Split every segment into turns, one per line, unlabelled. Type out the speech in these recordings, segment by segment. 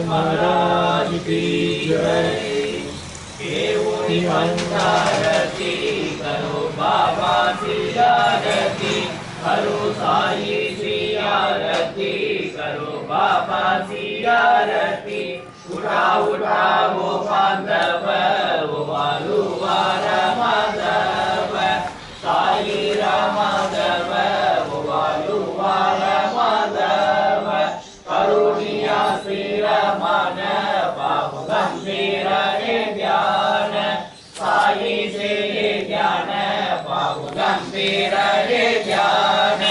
महाराज की जय।
आरती करो बाबा की आरती करो साई की आरती करो बाबा की आरती। उठा उठा वो माधव वो बालुवार माधव साई रामाधव वो बालुवार माधव करुणिया श्री रमन पाप गंभीर ज्ञान साई से ज्ञान पाप गंभीर ज्ञान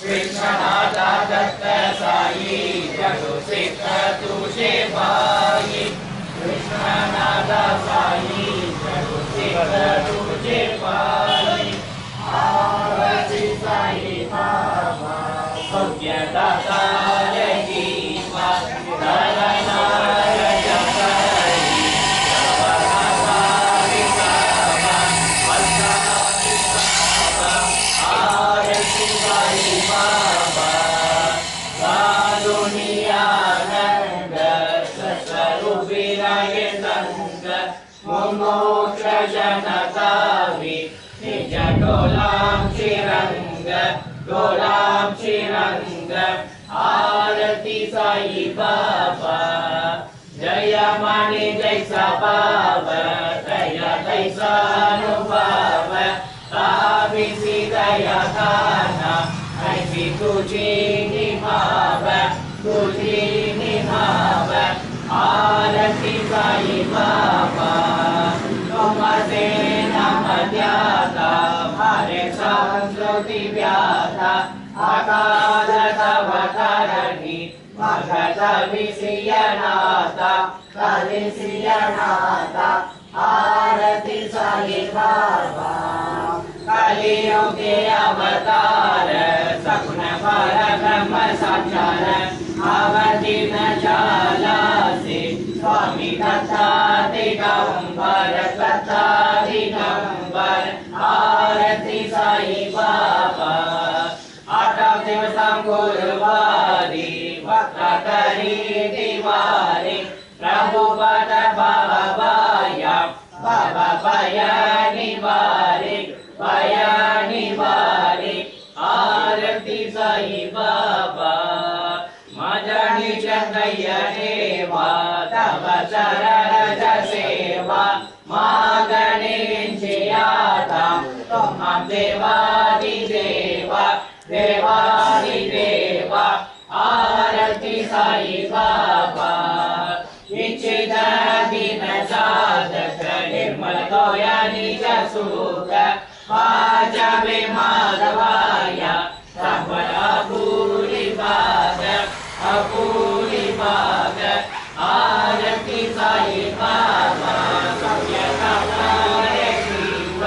कृष्णनाथा दत्त साई जगो सिद्ध तुझे पाई कृष्णनाथा साई जगो सिद्ध तुझे पाई। आरती साई बाबा सौख्यदाता रहीमा दयानाय जगई जगदाधारी बाबा अल्लाही बाबा। आरती साई बाबा कारुणियानंद स्वरूपिराय संग मोक्ष जनतावि निज डोलाम श्रीरंग डोलाम श्रीरंग। आरती साई बाबा जय मणि जैसा पाव दया तैसा अनुभव ताविसी दया खाना ऐसी तुझी निभाव तुझी निभाव। आरती साई बाबा तुमसे नम ध्याता हरे संस्कृति व्याता आकाश तव धरणी भगत विषयनाथा कलिषयनाथा। आरती साई बाबा कलियुगे अवतार सगुण पर ब्रह्म साक्षार अवतीर्ण जाला से स्वामी दत्ता दिगंबर दत्ता दिगंबर। आरती साई बाबा आठव दिवसां गुरुवारी भक्ता करी दिवारी प्रभु पद बाबाया बाबा भया निवारे भया निवारे। आरती साई बाबा माझा निज देवा तव चरण सेवा मागणेंची आता तुम्हा देवादी देवा देवादी देवा। आरती साई बाबा इच्छित दिन साधक निर्मल गोया निज सुख पाजवे माधवाया संबल अपूरी बाग अपूरी बाग। आरती साई बाबा सौख्यदाताय शिव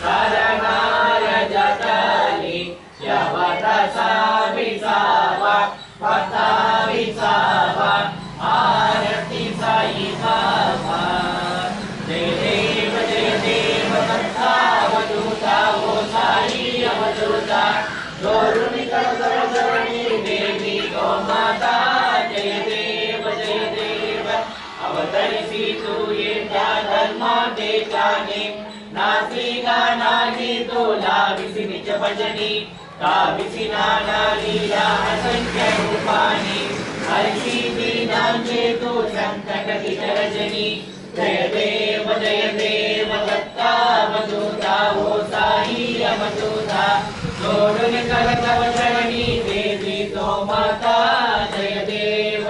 शरणाय जगली यवत साविसावा भक्ता विसावा। आरती साई बाबा जय देव भक्ता अवधूता वो साई अवधूता जोरुनि करणी देवी गो माता। जय देव अवतरिसी तू ये त्या धर्मा देशाने नासी गानानी तुला विसी निज भजनी काविसी नाना लीला असंख्य रूपानी हरसी दीनांचे तू संकट रजनी। जय देव दत्ता अवधूता वो साई अवधूता जोडुन कर तव चरणी देवी तो माता। जय देव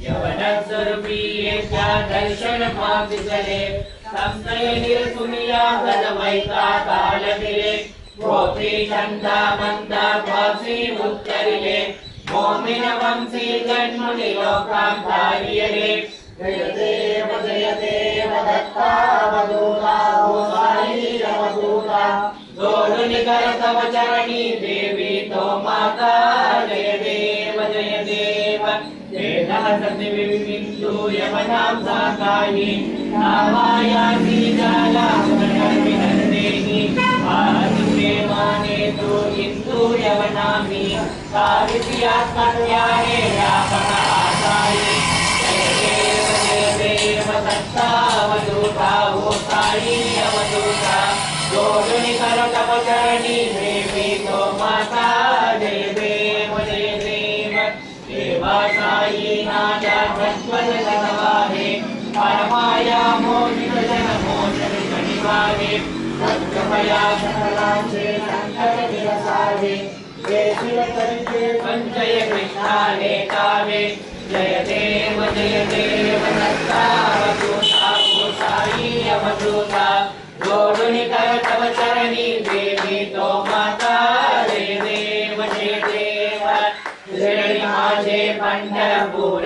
यवन स्वरूपी एका दर्शन मागिसले संशय निर्सुनिया गदवैता काल दिले गोत्री चंदा मंदा वासी उत्तरिले मोमिन वंशी जन्मुनि लोकां धारियले। जय देव दत्ता अवधूता वो साई अवधूता जोडुन कर तव चरणी देवी तो माता। जय देव नमः सत्य बिंदु यमनाम साकाहि नावायासी जाला सुनर्विनन्देहि आदित्ये माने तु हिंदू यवनामि सावित्र्यात्मत्याहे व्यापक आसाये। साई अवधूत जोड़ुनि कर तपचरणी देवी तो माता जय देव देवा साई नाथ भगवत जनवाहे परमाया मोहित जन मोचन शनिवारे सत्कृपया सकलांशे संकट विरसावे हे शिव करिते संजय कृष्णाने कावे जय देव दत्तावधूता साई अवधूता जोड़ुनि कर तव चरणी देवी तो माता जय देव शिरडी माझे पंढरपूर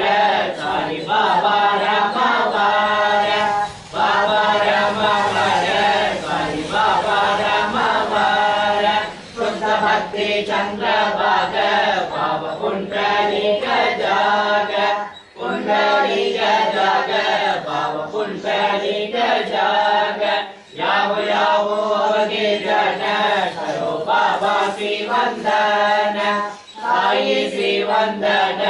साई बाबा रामावार बाबा रामावार साई बाबा रामावार शुद्ध भक्ति चंद्रभाग पाव पुंडलिक जाग पुंडलिक जाग पाव पुंडलिक जाग यावो यावो अवगे जन करो बाबा श्री वंदन साई श्री वंदन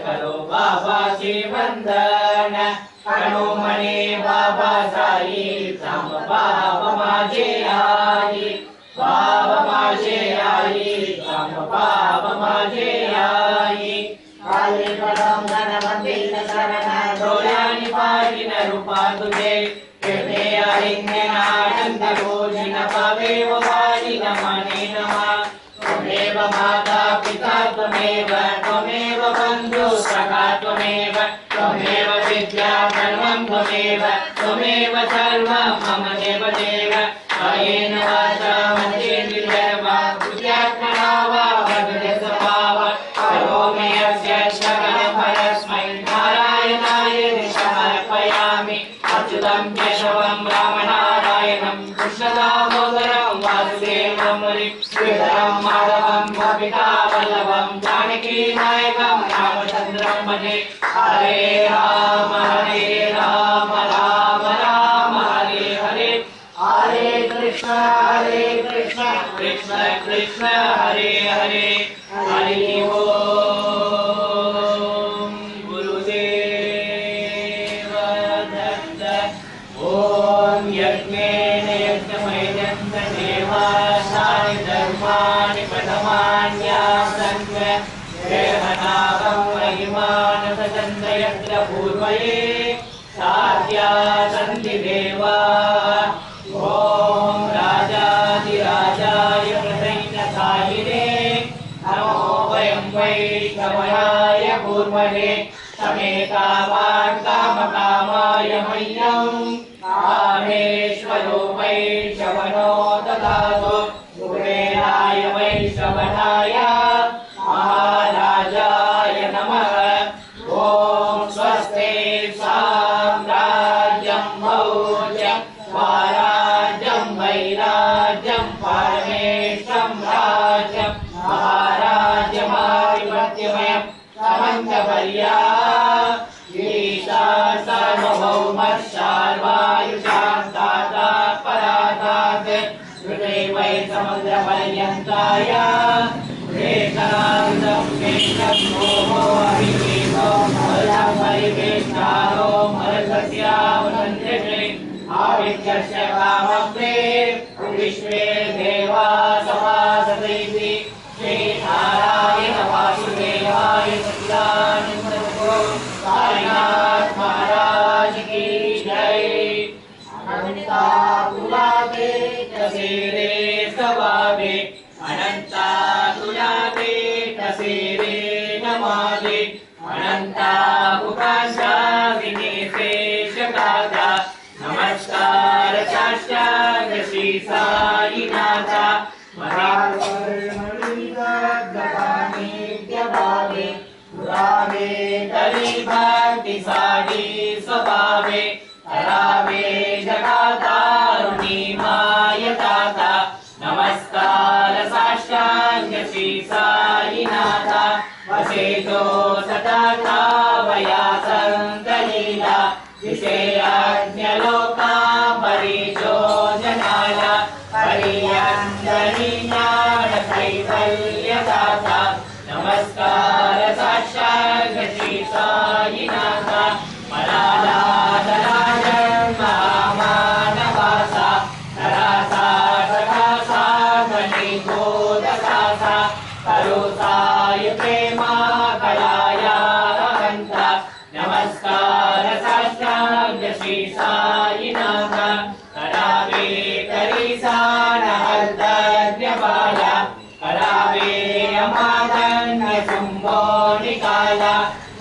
करो बाबा श्री वंदन करो मने बाबा साई तम बाबा माझे आई बाबा माझे आई तम बाबा माझे आई काले कदम धन मंदिर शरण डोळ्यानी पाहिन रूपा तुझे कृपे आनंद भोजन पावे वाणी नमने नमः त्वमेव माता पिता त्वमेव बन्धु सखा त्वमेव विद्या धर्मं त्वमेव सर्वं मम देव कायेन वाचा मनसेन्द्रियर्वा बुद्ध्यात्मना वा भगवत्स्वभाव करोमि यस्य सकलं परस्मै नारायणाय समर्पयामि अच्युतं केशवं रामनारायणं कृष्णदामोदरं वासुदेवं श्रीधरं माधवं गोपिका वल्लभं जानकी नायकं रामचन्द्रं भजे हरे राम राम राम हरे हरे हरे कृष्ण कृष्ण कृष्ण हरे हरे हरि ओम गुरुदेव दत्त ओम यज्ञेन यज्ञमयजन्त देवासानि धर्माणि प्रथमान्यासन् देहनागं महिमानसचन्द यत्र पूर्वये साध्या सन्ति देवाः ओम राजाधिराजाय प्रसन्नकायिने नमो वयं वैष्णवाय कुर्महे समेतावान् कामकामाय मह्यं कामेश्वरो वैष्णवनो ददातु कुबेराय वैष्णवनाय महाराजाय नमः ओम स्वस्ति साम्राज्यं भौज्यं स्वराज्यं वैराज्यं परमेष्ठं राज्यं महाराज्यमाधिपत्यमयं समन्तपर्या ईशा सार्वभौमशार्वायुषान्ताता परातात् हृदे वै समुद्रपर्यन्ताय एकनादं केशं भोमो अभिषेको मलं परिवेष्टारो मरसस्यावसन्त्यते आविद्यस्य कामप्रे विश्वे देवा सभासदैति श्रीनारायण वासुदेवाय सच्चिदानन्दप्रभो साईनाथ महाराज की जय अनंता तुलाते तसेरे सवावे अनंता तुलाते तसेरे नमादे अनंता पुकाशा विनेशेषकादा नमस्कार साष्टांग श्री साईनाथ महावर्णिकाग्रपाणिभ्यभावे पुरावे तरी भक्ति साडी स्वभावे हरावे जगातारुणी मायताता नमस्कार साष्टांग श्री साईनाथ वसेतो सतता वया संतलीला विषयाज्ञलोका परिचो जनाला परियंजनी ज्ञान कैवल्यदाता नमस्कार साक्षात् श्री साईनाथ मलालादराजन महामानवास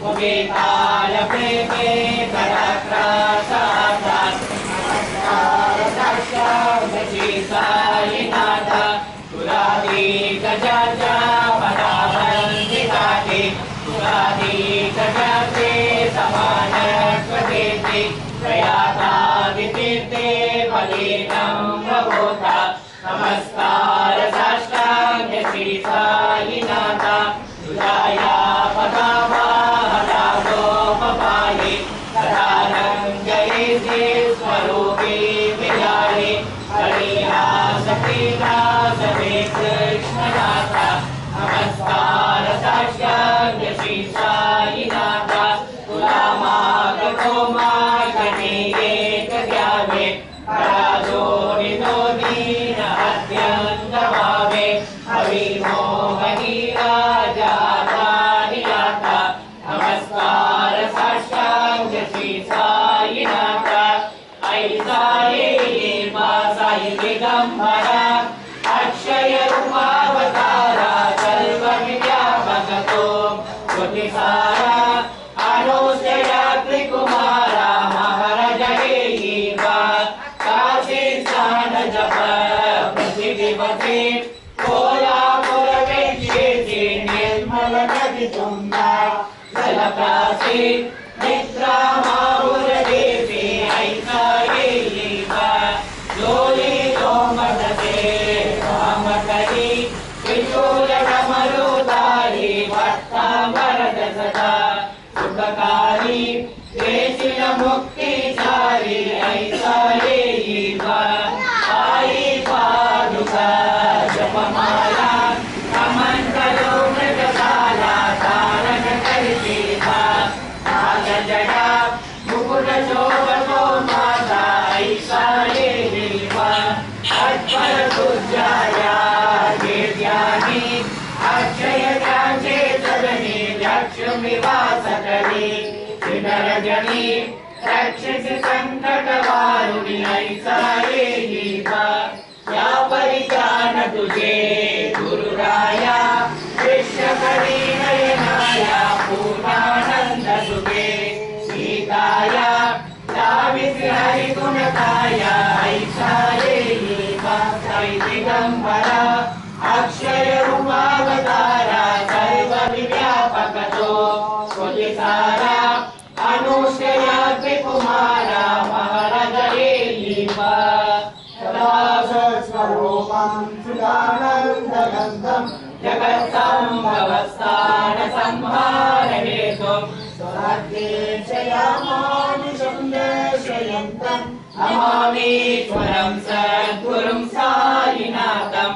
मुखे कालप्रेमे कराग्रासादात् नमस्कार साक्षात् श्री साईनाथ तुलादी गजाचा पदावन्दिताते तुलादी गजाते समानत्वतेति प्रयातादितीर्थे फलितं भवोता नमस्कार साष्टांग श्री साईनाथ तुलाया पदावाहदागोपपाये तदारङ्गयेते स्वरूपे विलाये हरिया सतीता सवे कृष्णनाथ नमस्कार साष्टांग श्री साईनाथ तुलामागतो मागणेये गद्यावे पराजो नितो दीन अत्यन्तभावे हविमोहनी राजाधारियाथ नमस्कार साष्टांग श्री साईनाथ ऐसाये मा साई दिगंबरा अक्षय रूपावतारा सर्वविद्याभगतो कोटिसारा अनुसया त्रिकुमारा महाराजयेवा काशी स्थान जप पृथ्वीपते कोलापुरवेक्षेति निर्मल नदी तुंगा जलप्रासी निद्रा माहुरदेवी ऐसायेवा लोली लोमदते रामकरी त्रिशूलकमरुधारी भट्टाम्बरद सदा सुखकारी देशिल मुक्तिचारी ऐसायेवा आई पादुका जपमाला कमंडलो मृगशाला तारक करिसीता नागजटा मुकुट शोभतो माता ऐसायेवा अट्पर पूज्याया देव्यानि अक्षय ज्ञाने सदने लक्ष्मी वासकरी विनरजनी रक्षसि संकटवारुणि ऐसायेवा या परिजान तुझे गुरुराया विश्वकरी नयनाया पूर्णानंद सुखे सीताया दाविसी हरि गुणकाया ऐसायेवा साई दिगंबरा अक्षय रूपावतारा सर्वव्यापकतो कोटिसारा अनुष्ठया त्रिकुमारा महाराजयेवा सदासस्वरूपं सुदानन्दगन्धं जगत्सम्भवस्थान संहारहेतुं स्वराज्येशयामानुषं दर्शयन्तं नमामीश्वरं सद्गुरुं साईनाथं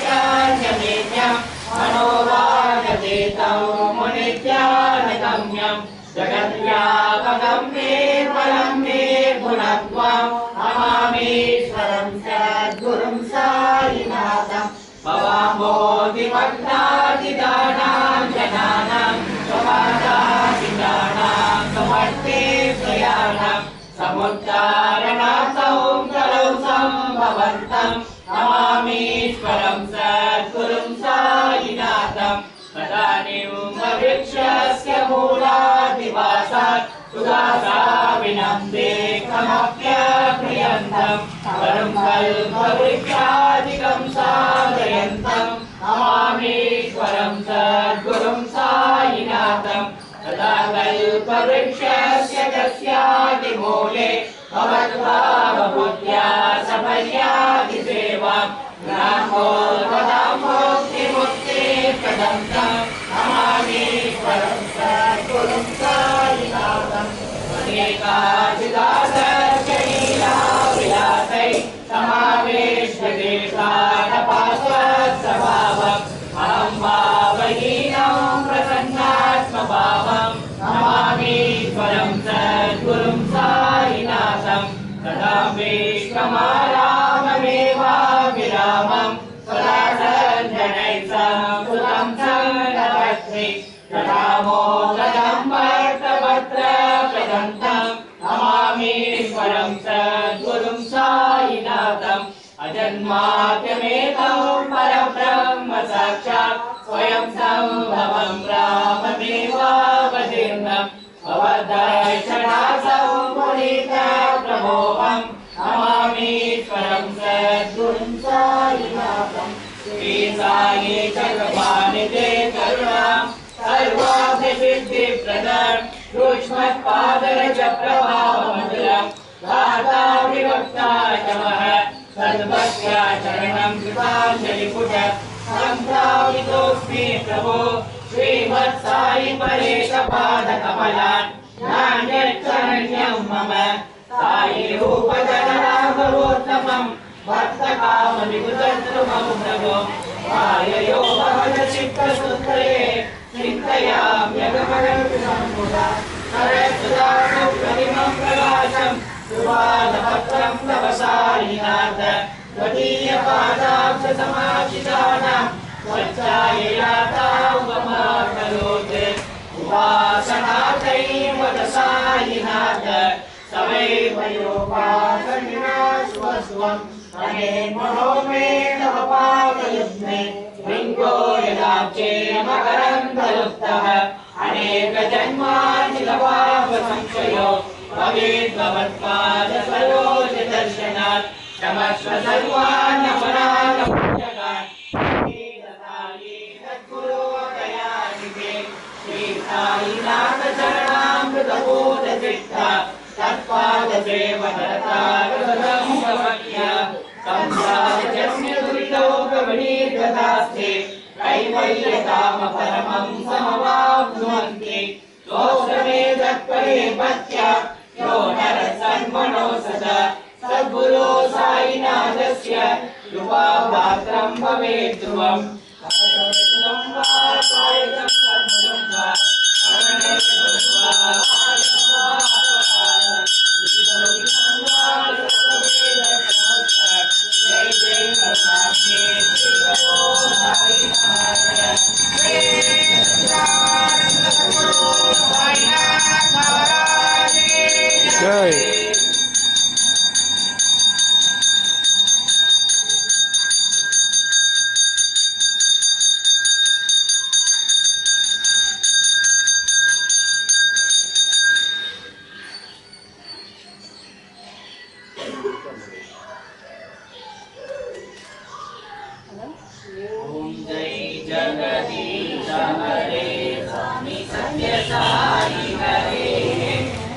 भवद्वादविघ्नसमाचार्यमेत्यं मनोवागतीतं मुनित्यानगम्यं जगद्व्यापकं निर्मलं निर्गुणत्वं नमामीश्वरं सद्गुरुं साईनाथं भवाम्बोधिमग्नादिदानां जनानां स्वपादादिदानां समर्थे प्रयाणं समुच्चारणार्थं कलौ सम्भवन्तं नमामीश्वरं सद्गुरुं साईनाथं तदानीं वृक्षस्य मूलादिवासात् सुदासाविनं देकमप्यक्रियन्तं वरुं कल्पवृक्षादिकं साधयन्तं नमामीश्वरं सद्गुरुं साईनाथं तदा कल्पवृक्षस्य कस्यादिमूले भवद्भावबुद्ध्या सपर्यादिसेवां मुक्तिमुक्तिप्रदं तं नमामीश्वरं सद्गुरुं साईनाथं अनेकाचिदासर्गलीलाविलासै समावेश्य देशानपास्वत्स्वभावम् अहं भावहीनं प्रसन्नात्मभावं नमामीश्वरं सद्गुरुं साईनाथं तदा विश्वमाराममेवाभिरामं सदा सज्जनैः संस्तुतं सङ्गतस्मै तदामोदं भक्तभद्रप्रदन्तं नमामीश्वरं सद्गुरुं साईनाथम् अजन्माद्यमेतं परब्रह्म साक्षात् स्वयं संभवं राममेवावतीर्णम् अवदर्शनासं पुनीतप्रभोहं नमामीश्वरं सद्गुरुं साईनाथं श्री साई चक्रपाणिते करुणां सर्वार्थसिद्धिप्रदं युष्मत्पादरजप्रभावमधुरं गाथाविभक्ताचमः सद्भक्त्याचरणं कृताञ्जलिपुट सम्प्रावितोऽस्मि प्रभो श्रीमत्साई परेश पादकमलान् नान्यच्चरण्यं मम साई रूपधरराघवोत्तमं भक्तकामविगुतद्रुमं प्रभो माययो भवनचित्तसूत्रे चिन्तयाम्यगमनविसम्मुदा सरस्वतानुप्रतिमं प्रकाशं सुवादपत्रं तव साईनाथ त्वदीयपादाब्जसमाचितानां स्वच्छाययातावमाकरोत् उपासनार्थैव साईनाथ सवैव योपासनिना स्वस्वम् अनेन्मनो मे तव पादयुग्मे लिङ्गो यदाब्जे मकरन्दलुप्तः अनेकजन्मानिलपापसंशयो भवेद्भवत्पादसरोजदर्शनात् क्षमस्व सर्वान् अपराधपूजकान् साईनाथ चरणामृतबोधचित्ता तत्पादसेवनरतारसं समख्य संसारजन्य दुरितोपविनीर्गतास्ते कैवल्यकाम परमं समवाप्नुवन्ति दोषमे तत्परे पत्य यो नरः सन्मनो सदा सद्गुरो साईनाथस्य कृपापात्रं भवेत् ध्रुवम्
जय
ओम जय जगदीश हरे स्वामी सत्य साई हरे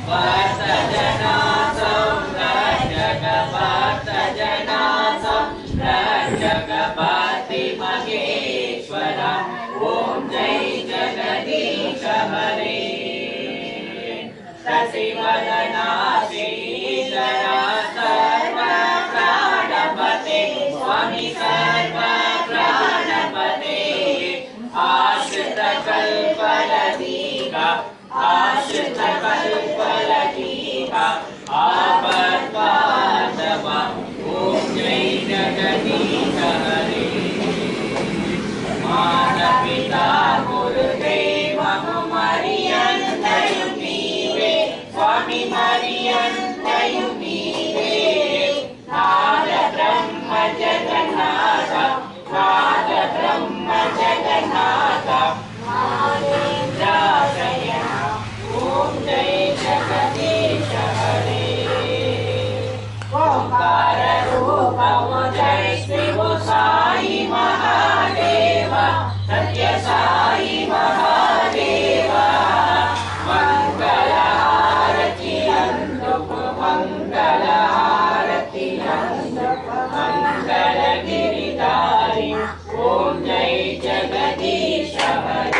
भक्त जना संरक्षक भक्त जना संरक्षक भक्ति महेश्वर ओम जय जगदीश हरे शशिवदना श्रीधरा सर्व प्राणपते स्वामी सर्व आश्रित कल्पलतीका आश्रित कल्पलतीका आपद्बांधवा ओम जय जगदीश हरे माता-पिता गुरुदेव मरियन्तयु नीवे स्वामी मरियन्तयु नीवे नाद ब्रह्म जगन्नाथ नाद ब्रह्म जगन्नाथ ओम जय जगदीश हरे ओंकार रूप जय शिव साई महादेव सत्य साई महादेव मंगल आरती मंगल आरती मंगल गिरिधारी ओम जय जगदीश हरे।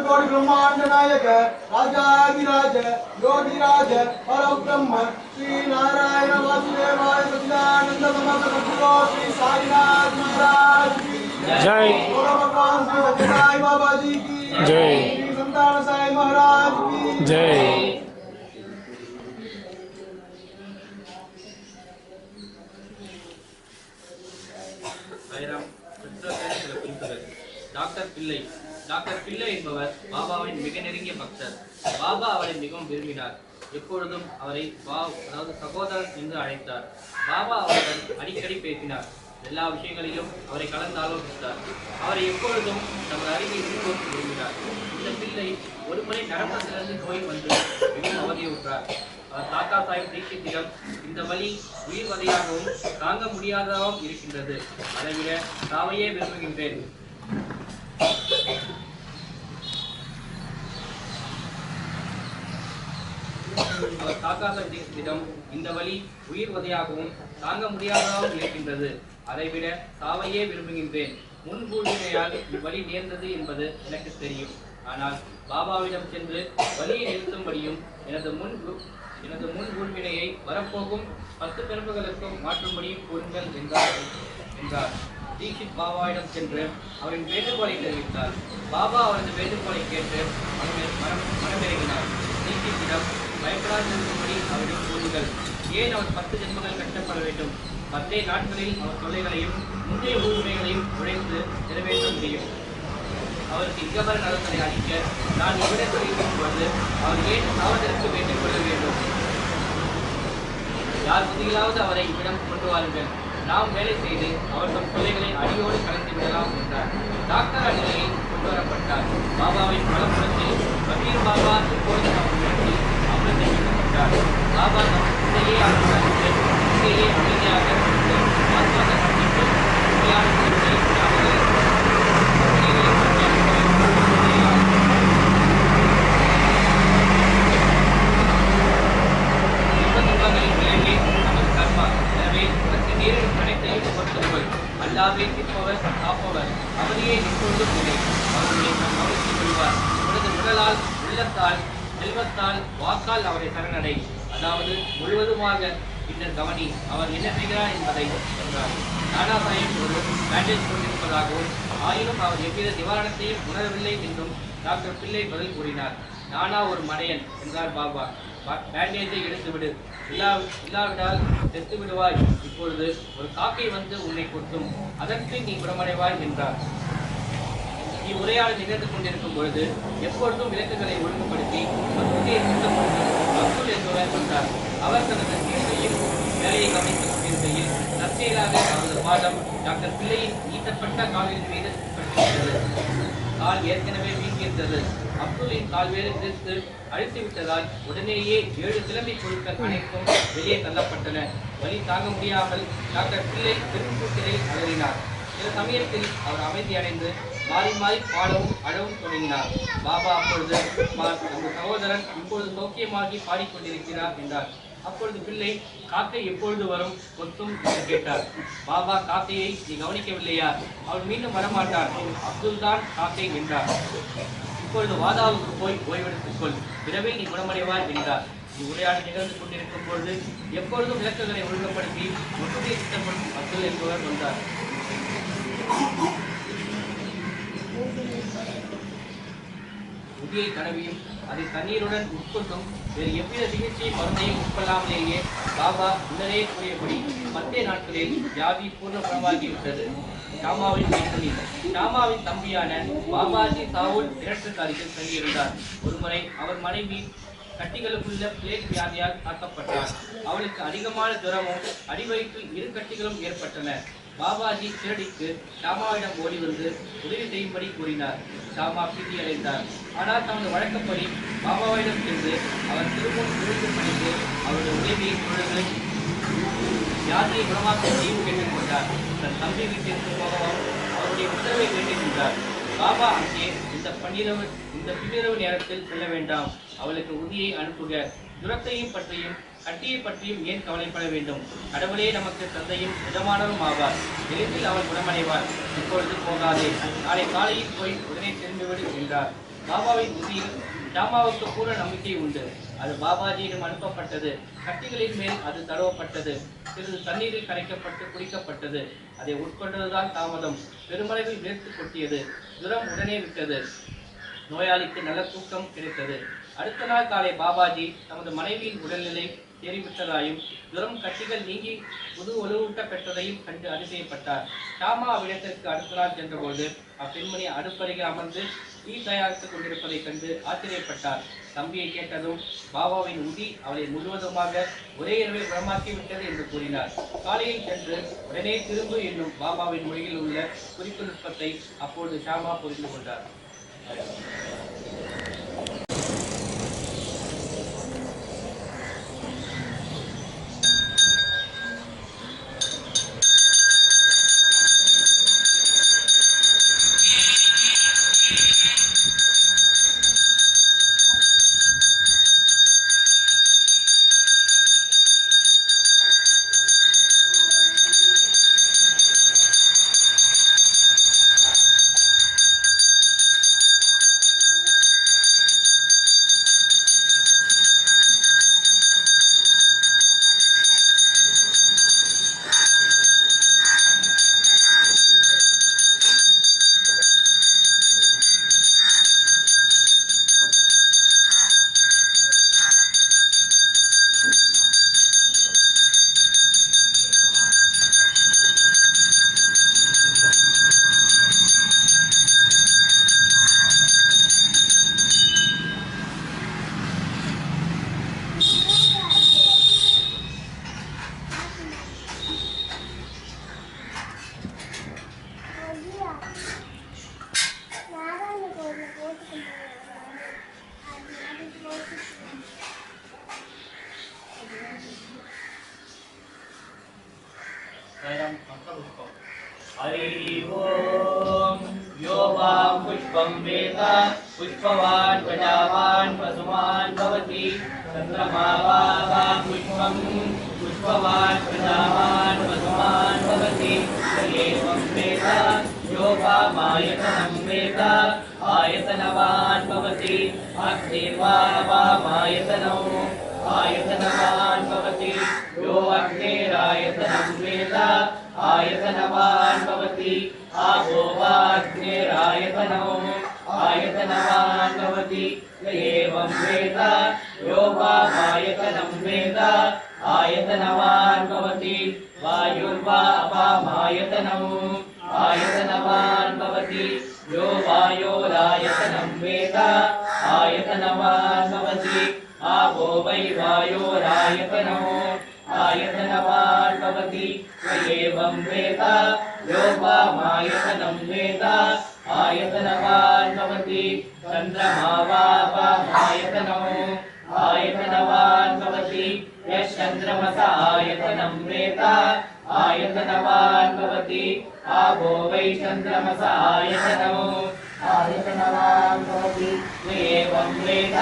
कोटि ब्रह्मांड नायक राजाधिराज योगिराज परब्रह्म श्री नारायण वासुदेवाय सच्चिदानंद समर्थ सद्गुरु श्री साईनाथ महाराज की जय। भगवान श्री सत्यसाई बाबा जी की जय। श्री संतान साई महाराज की जय।
டாக்டர் பிள்ளை என்பவர் பாபாவின் மிக நெருங்கிய பக்தர். பாபா அவரை மிகவும் விரும்பினார். எப்பொழுதும் அவரை அதாவது சகோதரன் என்று அழைத்தார். பாபா அவருடன் அடிக்கடி பேசினார். எல்லா விஷயங்களிலும் அவரை கலந்து ஆலோசித்தார். அவரை எப்பொழுதும் தமது அருகில் இருப்போம் விரும்பினார். இந்த பிள்ளை ஒருமுறை நரம்பத்திலிருந்து நோய் வந்து மிகவும் அவதியுற்றார். அவர் தாத்தா சாஹிப் தீட்சித்திடம் இந்த வலி உயிர் வதையாகவும் தாங்க முடியாததாகவும் இருக்கின்றது, அதைவிட தாவையே விரும்புகின்றேன். அவர் தாத்தா சாஹிப்பிடம் இந்த வலி உயிர் வதையாகவும் தாங்க முடியாததாகவும் இருக்கின்றது, அதைவிட சாவையே விரும்புகின்றேன். முன்கூட்டினையால் இவ்வழி நேர்ந்தது என்பது எனக்கு தெரியும். ஆனால் பாபாவிடம் சென்று வலியை நிறுத்தும்படியும் எனது முன் ஊழ்வினையை வரப்போகும் 10 பிறப்புகளுக்கும் மாற்றும்படியும் கூறுங்கள் என்றார். தீட்சித் பாபாவிடம் சென்று அவரின் வேண்டுகோளை தெரிவித்தார். பாபா அவரது வேண்டுகோளை கேட்டு மனமிறங்கினார். தீட்சித்திடம் பயப்படாதிருக்கும்படி அவரின் கூறுங்கள். ஏன் அவர் 10 ஜென்மங்கள் கஷ்டப்பட வேண்டும்? 10 நாட்களில் அவர் தொல்லைகளையும் முந்தைய ஊழ்மைகளையும் உழைத்து நிறைவேற்ற முடியும். அவருக்கு இகபர நலன்களை அளிக்க நான் இவ்விடத்தில் இருக்கும் பொழுது அவர் ஏன் சாவதற்கு வேண்டிக் கொள்ள வேண்டும்? யார் முதலாவது அவரை இவ்விடம் கொண்டு வாருங்கள். நாம் வேலை செய்து அவர் தம் தொல்லைகளை அடியோடு கலந்து விடலாம் என்றார். டாக்டர் அந்நிலையில் கொண்டு வரப்பட்டார். பாபாவின் பலப்புறத்தில் கபீர் பாபா இப்பொழுது நம் இடத்தில் அமர்ந்து வைக்கப்பட்டார். பாபா நம் இதையே ஆரம்பித்து இங்கேயே அமைதியாக ஆத்மாக கண்டித்து உண்மையான அல்லாவே நிற்பவர் காப்பவர் அவரையே எப்பொழுதும் இல்லை. அவர்களை நாம் கவனித்துக் கொள்வார். உனது உடலால், உள்ளத்தால், செல்வத்தால், வாக்கால் அவரை சரணடை, அதாவது முழுவதுமாக. பின்னர் கவனி அவர் என்ன செய்கிறார் என்பதை சொன்னார். நானா சாஹிப் ஒரு பேண்டேஜ் கொண்டிருப்பதாகவும் ஆயினும் அவர் எவ்வித நிவாரணத்தையும் உணரவில்லை என்றும் டாக்டர் பிள்ளை பதில் கூறினார். நானா ஒரு மடையன் என்றார் பாபா. பேண்டேஜை எடுத்துவிடு, இல்லாவிடால் செத்து விடுவாய். இப்பொழுது ஒரு காக்கை வந்து உன்னை கொட்டும், அதற்கு நீ புறமடைவாய் என்றார். உரையாடல் நிகழ்ந்து கொண்டிருக்கும் பொழுது எப்பொழுதும் விளக்குகளை ஒழுங்குபடுத்தி அப்துல் என்பவர் வந்தார். அவர் தனது சீர்கையில் வேலையை கவனித்துக் கொண்டிருக்கையில் தற்செயலாக அவரது பாதம் டாக்டர் பிள்ளையின் ஈட்டப்பட்ட காலின் மீது பட்டிருந்தது. கால் ஏற்கனவே வீங்கியிருந்தது. அப்துல்லின் கால்வேறு எதிர்த்து அழித்து விட்டதால் உடனேயே 7 சிலம்பி பொருட்கள் அனைத்தும் வெளியே தள்ளப்பட்டன. வலி தாங்க முடியாமல் டாக்டர் பிள்ளை பெருங்கூட்டில் அலறினார். சில சமயத்தில் அவர் அமைதி அடைந்து மாறி மாறி பாடவும் அழவும் தொடங்கினார். பாபா அப்பொழுது அந்த சகோதரன் இப்பொழுது சௌக்கியமாகி பாடிக்கொண்டிருக்கிறார் என்றார். அப்பொழுது பிள்ளை காக்கை எப்பொழுது வரும் கொத்தும் என்று கேட்டார். பாபா காக்கையை நீ கவனிக்கவில்லையா? அவள் மீண்டும் வரமாட்டார். அப்துல் தான் காக்கை என்றார். இப்பொழுது வாதாவுக்கு போய் ஓய்வெடுத்துக் கொள், விரைவில் நீ குணமடைவாய் என்றார். உரையாடல் நிகழ்ந்து கொண்டிருக்கும் பொழுது எப்பொழுதும் விளக்குகளை ஒழுங்குபடுத்தி ஒற்றுமையை திட்டப்படும் அப்துல் என்பவர் வந்தார். முதியை தடவியும் அதை தண்ணீருடன் உட்கொண்டும் வேறு எவ்வித சிகிச்சை மருந்தையும் உட்கொள்ளாமலேயே பாபா உடனே கூறியபடி 10 நாட்களில் வியாதி பூர்ண குணமாகிவிட்டது. ஷாமாவின் தம்பியான பாபாஜி சாவுல் இரட்டத்து அருகில் தங்கியிருந்தார். ஒருமுறை அவர் மனைவி கட்டிகளுக்குள்ள பிளேக் வியாதியால் தாக்கப்பட்டார். அவளுக்கு அதிகமான ஜுரமும் அடிவயிற்றில் 2 கட்டிகளும் ஏற்பட்டன. பாபாஜி திருடிக்கு ஷாமாவிடம் ஓடி வந்து உதவி செய்யும்படி கூறினார். ஷாமா பீதி அடைந்தார். ஆனால் தமது வழக்கப்படி பாபாவிடம் சென்று அவர் திரும்பவும் விழுந்து பணிந்து அவருடைய உதவியை பொழுது வியாதியை குணமாக்க செய்யும் கேட்டுக் கொண்டார். தன் தம்பி வீட்டிற்கு போகவும் அவருடைய உத்தரவை வேண்டிக் கொண்டார். பாபா அங்கே இந்த பின்னிரவு நேரத்தில் செல்ல வேண்டாம், அவளுக்கு உதியை அனுப்புக. துரத்தையும் பற்றியும் கட்டியை பற்றியும் ஏன் கவலைப்பட வேண்டும்? கடவுளே நமக்கு தந்தையும் எஜமானரும் ஆவார். எளிதில் அவள் குணமடைவார். இப்பொழுது போகாதே, நாளை காலையில் போய் உடனே திரும்பிவிடு என்றார். பாபாவின் உதியில் ஷாமாவுக்கு பூர்ண நம்பிக்கை உண்டு. அது பாபாஜியிடம் அனுப்பப்பட்டது. கட்டிகளின் மேல் அது தடவப்பட்டது. சிறிது தண்ணீரில் கரைக்கப்பட்டு குடிக்கப்பட்டது. அதை உட்கொண்டதுதான் தாமதம். பெருமளவில் வேர்த்து கொட்டியது. ஜுரம் உடனே விட்டது. நோயாளிக்கு நல்ல தூக்கம் கிடைத்தது. அடுத்த நாள் காலை பாபாஜி தமது மனைவியின் உடல்நிலை தேறிவிட்டதாயும் ஜுரம் கட்டிகள் நீங்கி புது ஒழுவூட்ட பெற்றதையும் கண்டு அதிசயப்பட்டார். ஷாமா அவ்விடத்திற்கு அடுத்த நாள் சென்றபோது அப்பெண்மணி அடுப்பருகே அமர்ந்து டீ தயாரித்துக் கொண்டிருப்பதைக் கண்டு ஆச்சரியப்பட்டார். தம்பியை கேட்டதும் பாபாவின் உதி அவளை முழுவதுமாக ஒரே இரவில் குணமாக்கிவிட்டது என்று கூறினார். காலையில் சென்று உடனே திரும்பு என்னும் பாபாவின் மொழியில் உள்ள குறிப்பு நுட்பத்தை அப்போது ஷாமா புரிந்து கொண்டார். हरि ओम यो वां पुष्पं वेद पुष्पवान् प्रजावान् पशुमान् भवति चन्द्रमा वां पुष्पं पुष्पवान् प्रजावान् पशुमान् भवति एवं वेद यो वामायतनं वेद आयतनवान् भवति अग्निर्वामायतनौ आयतनवान् भवति यो अग्निरायतनं वेद आयतनवान् भवति आपो वाग्निरायतनौ आयतनवान् भवति एवं वेद यो वामायतनं वेद आयतनवान् भवति वायुर्वा अपामायतनौ आयतनवान् भवति यो वायोरायतनं वेद आयतनवान् भवति आपो वै वायोरायतनौ आयतनवान् भवति एवं वेद यो वामायतनं वेद आयतनवान् भवति चन्द्रमा वामायतनौ आयतनवान् भवति यश्चन्द्रमस आयतनं वेद आयतनवान् भवति आपो वै चन्द्रमस आयतनौ आयतनवान् भवति एवं वेद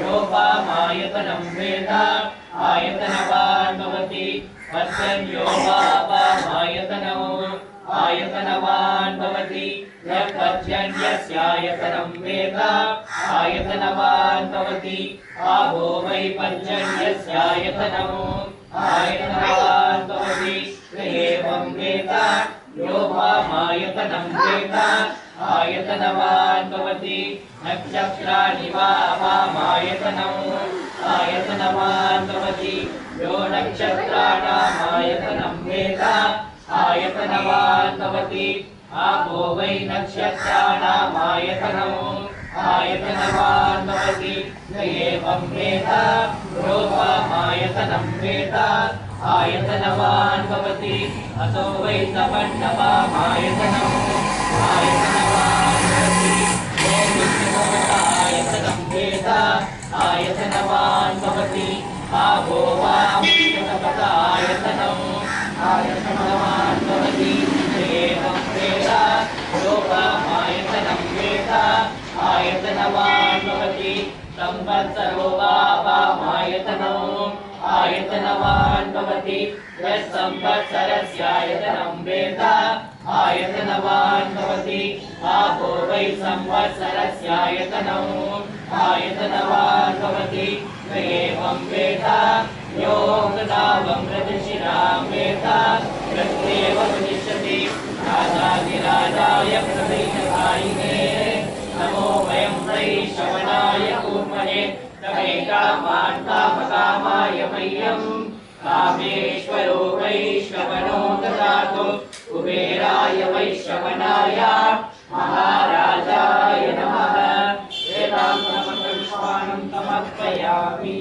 यो वामायतनं वेद आयतनवान् भवति पर्जन्यो वामायतनौ आयतनवान् भवति यः पर्जन्यस्यायतनं वेद आयतनवान् भवति आपो वै पर्जन्यस्यायतनौ आयतनवान् भवति एवं वेद यो वामायतनं वेद आयतनवान् भवति नक्षत्राणि वामायतनौ आयतनवान् भवति यो नक्षत्राणामायतनं वेद आयतनवान् भवति आपो वै नक्षत्राणामायतनौ आयतनवान् भवति एवं वेद यो वामायतनं वेद आयतनवान् भवति अतो वै तपण्डवामायतनम् आयतनवान् भवति यो विष्णुमोतायतनं वेद आयतनवान् भवति आभो वामपदायतनम् आयतनवान् भवति एवं वेद योगामायतनं वेद आयतनवान् भवति संवत्सरो वामायतनम् आयतनवान् भवति यत्संवत्सरस्यायतनं वेद आयतनवान् भवति आपो वै संवत्सरस्यायतनम् आयतनवान् भवति एवं वेद योगदावं रजशिरां वेद प्रत्येव भविष्यति राजाधिराजाय प्रभैषधायिने नमो वयं वै श्रवणाय कूर्महे तमे कामाय मह्यं कामेश्वरो वैश्रवणो ददातु कुबेराय वैश्रवणाय महाराजाय नमः एतां पुष्पाणं समर्पयामि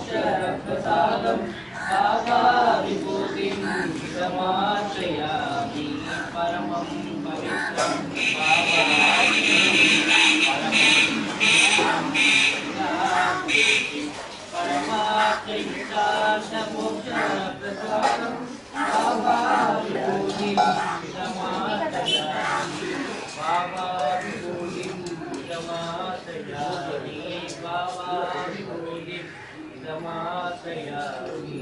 परमार्थैष्टार्थमोक्षप्रसादं भावाविभूतिं समाश्रयामि परमं पवित्रं परमार्थैष्टार्थमोक्षप्रसादं भावाविभूतिं समाश्रयामि भावाविभूतिं समाश्रयामि भावाविभूतिं समाश्रयामि